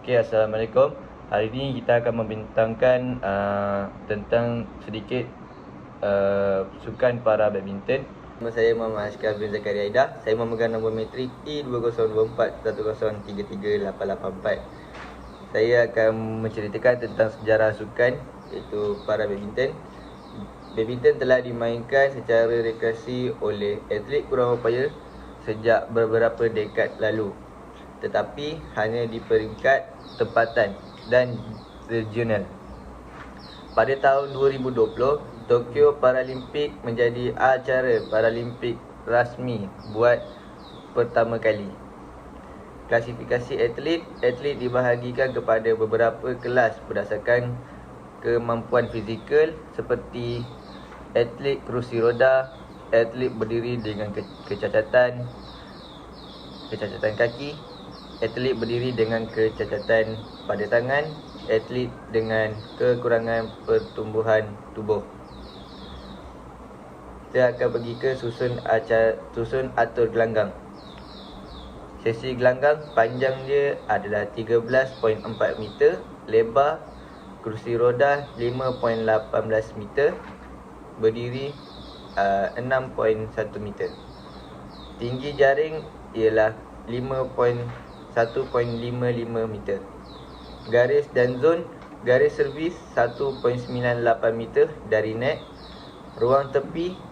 Okey, Assalamualaikum. Hari ini kita akan membintangkan tentang sedikit sukan para badminton. Nama saya Muhammad Ashkar bin Zakaria Aidah. Saya memegang nombor matrik E2024-10338884. Saya akan menceritakan tentang sejarah sukan iaitu para badminton. Badminton telah dimainkan secara rekreasi oleh atlet kurang upaya sejak beberapa dekad lalu, tetapi hanya di peringkat tempatan dan regional. Pada tahun 2020, Tokyo Paralimpik menjadi acara paralimpik rasmi buat pertama kali. Klasifikasi atlet dibahagikan kepada beberapa kelas berdasarkan kemampuan fizikal seperti atlet kerusi roda, atlet berdiri dengan kecacatan kaki, atlet berdiri dengan kecacatan pada tangan, atlet dengan kekurangan pertumbuhan tubuh. Kita akan pergi ke susun atur gelanggang. Sesi gelanggang panjang dia adalah 13.4 meter, lebar kerusi roda 5.18 meter, berdiri 6.1 meter. Tinggi jaring ialah 1.55 meter. Garis dan zon. Garis servis 1.98 meter dari net. Ruang tepi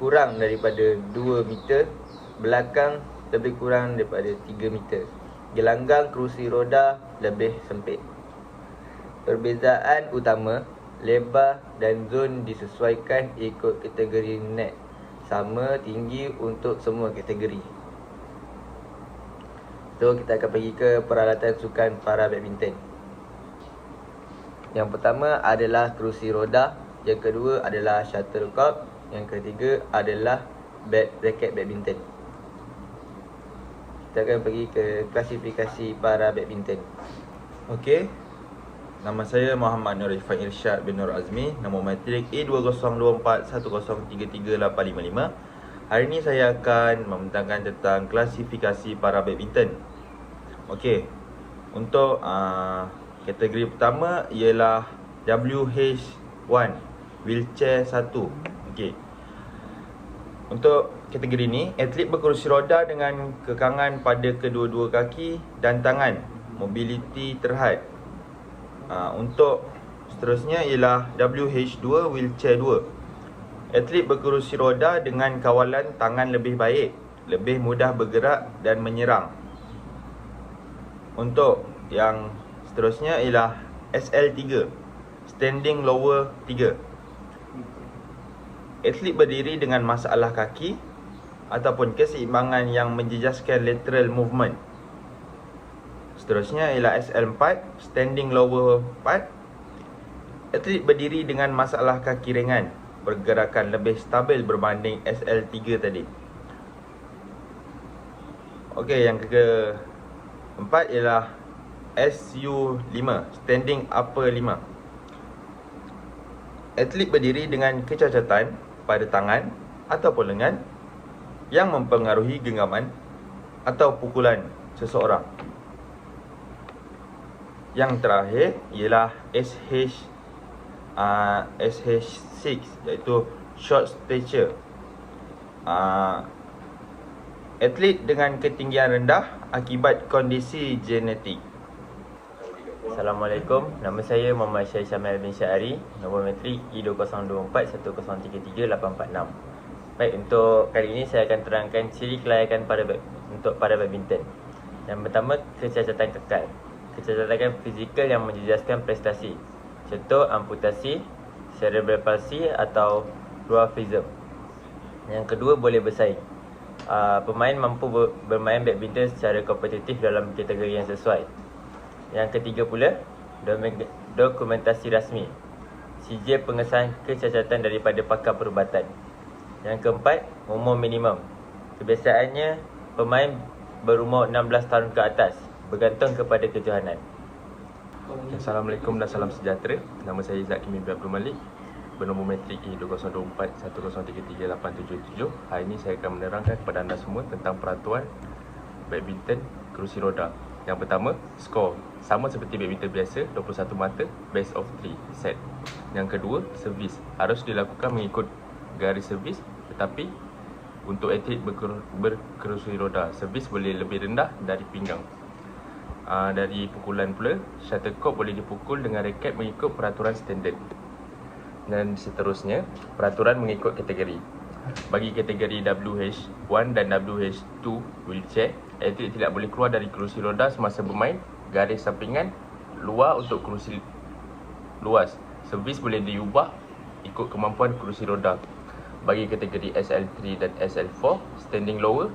kurang daripada 2 meter. Belakang lebih kurang daripada 3 meter. Gelanggang kerusi roda lebih sempit. Perbezaan utama, lebar dan zon disesuaikan ikut kategori net. Sama tinggi untuk semua kategori. So, kita akan pergi ke peralatan sukan para badminton. Yang pertama adalah kerusi roda. Yang kedua adalah shuttlecock. Yang ketiga adalah raket badminton. Kita akan pergi ke klasifikasi para badminton. Okey. Nama saya Muhammad Nur Irfan Irsyad bin Nur Azmi. Nombor matrik E2024-10338855. Hari ini saya akan membentangkan tentang klasifikasi para badminton. Okey. Untuk kategori pertama ialah WH1, wheelchair 1. Okey. Untuk kategori ini, atlet berkerusi roda dengan kekangan pada kedua-dua kaki dan tangan, mobiliti terhad. Untuk seterusnya ialah WH2, wheelchair 2. Atlet berkerusi roda dengan kawalan tangan lebih baik, lebih mudah bergerak dan menyerang. Untuk yang seterusnya ialah SL3, standing lower 3. Atlet berdiri dengan masalah kaki ataupun keseimbangan yang menjejaskan lateral movement. Seterusnya ialah SL4, standing lower 4. Atlet berdiri dengan masalah kaki ringan, pergerakan lebih stabil berbanding SL3 tadi. Okey, yang keempat ialah SU5, standing upper 5. Atlet berdiri dengan kecacatan pada tangan ataupun lengan yang mempengaruhi genggaman atau pukulan seseorang. Yang terakhir ialah SH6, iaitu short stature. Atlet dengan ketinggian rendah akibat kondisi genetik. Assalamualaikum. Nama saya Muhammad Syahid Syamil bin Syahari. Nombor matrik E2024-10338846. Baik, untuk kali ini saya akan terangkan ciri kelayakan untuk para badminton. Yang pertama, kecacatan kekal. Kecacatan fizikal yang menjejaskan prestasi. Contoh, amputasi, cerebral palsy atau dwarfism. Yang kedua, boleh bersaing. Pemain mampu bermain badminton secara kompetitif dalam kategori yang sesuai. Yang ketiga pula, dokumentasi rasmi. Sijil pengesahan kecacatan daripada pakar perubatan. Yang keempat, umur minimum. Kebiasaannya, pemain berumur 16 tahun ke atas, bergantung kepada kejohanan. Assalamualaikum dan salam sejahtera. Nama saya Zaki bin Abdul Malik, bernombor matrik E2024-10338877. Hari ini saya akan menerangkan kepada anda semua tentang peraturan badminton kerusi roda. Yang pertama, skor. Sama seperti badminton biasa, 21 mata, best of 3 set. Yang kedua, servis. Harus dilakukan mengikut garis servis, tetapi untuk atlet berkerusi roda, servis boleh lebih rendah dari pinggang. Dari pukulan pula, shuttlecock boleh dipukul dengan raket mengikut peraturan standard. Dan seterusnya, peraturan mengikut kategori. Bagi kategori WH1 dan WH2 wheelchair, atlet tidak boleh keluar dari kerusi roda semasa bermain. Garis sampingan luar untuk kerusi luas. Servis boleh diubah ikut kemampuan kerusi roda. Bagi kategori SL3 dan SL4, standing lower,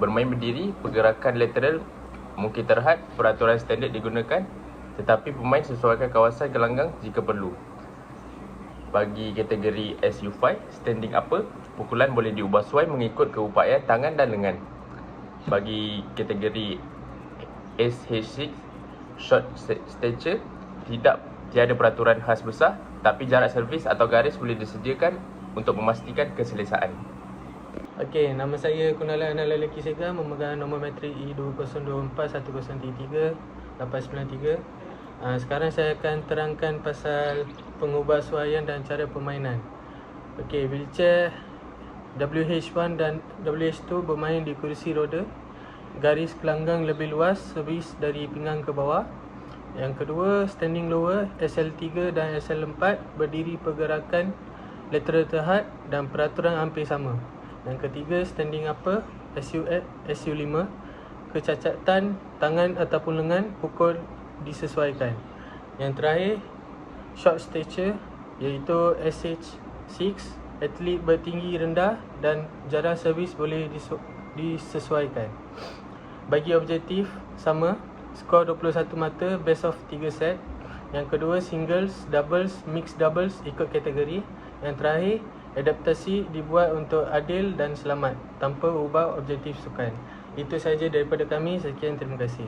bermain berdiri, pergerakan lateral mungkin terhad, peraturan standard digunakan, tetapi pemain sesuaikan kawasan gelanggang jika perlu. Bagi kategori SU5, standing upper, pukulan boleh diubah suai mengikut keupayaan tangan dan lengan. Bagi kategori SH6, short stature, tiada peraturan khas besar, tapi jarak servis atau garis boleh disediakan untuk memastikan keselesaan. Okey, nama saya Kunalan Anal Lelaki Sega, memegang nombor matrik E2024-103-893. Sekarang saya akan terangkan pasal pengubahsuaian dan cara permainan. Okey, wheelchair WH1 dan WH2 bermain di kursi roda. Garis gelanggang lebih luas, servis dari pinggang ke bawah. Yang kedua, standing lower SL3 dan SL4, berdiri, pergerakan lateral terhad dan peraturan hampir sama. Yang ketiga, standing upper SU5, kecacatan tangan ataupun lengan, pukul disesuaikan. Yang terakhir, short stature iaitu SH6, atlet bertinggi rendah dan jarak servis boleh disesuaikan. Bagi objektif sama, skor 21 mata, best of 3 set. Yang kedua, singles, doubles, mixed doubles ikut kategori. Yang terakhir, adaptasi dibuat untuk adil dan selamat tanpa ubah objektif sukan. Itu sahaja daripada kami. Sekian, terima kasih.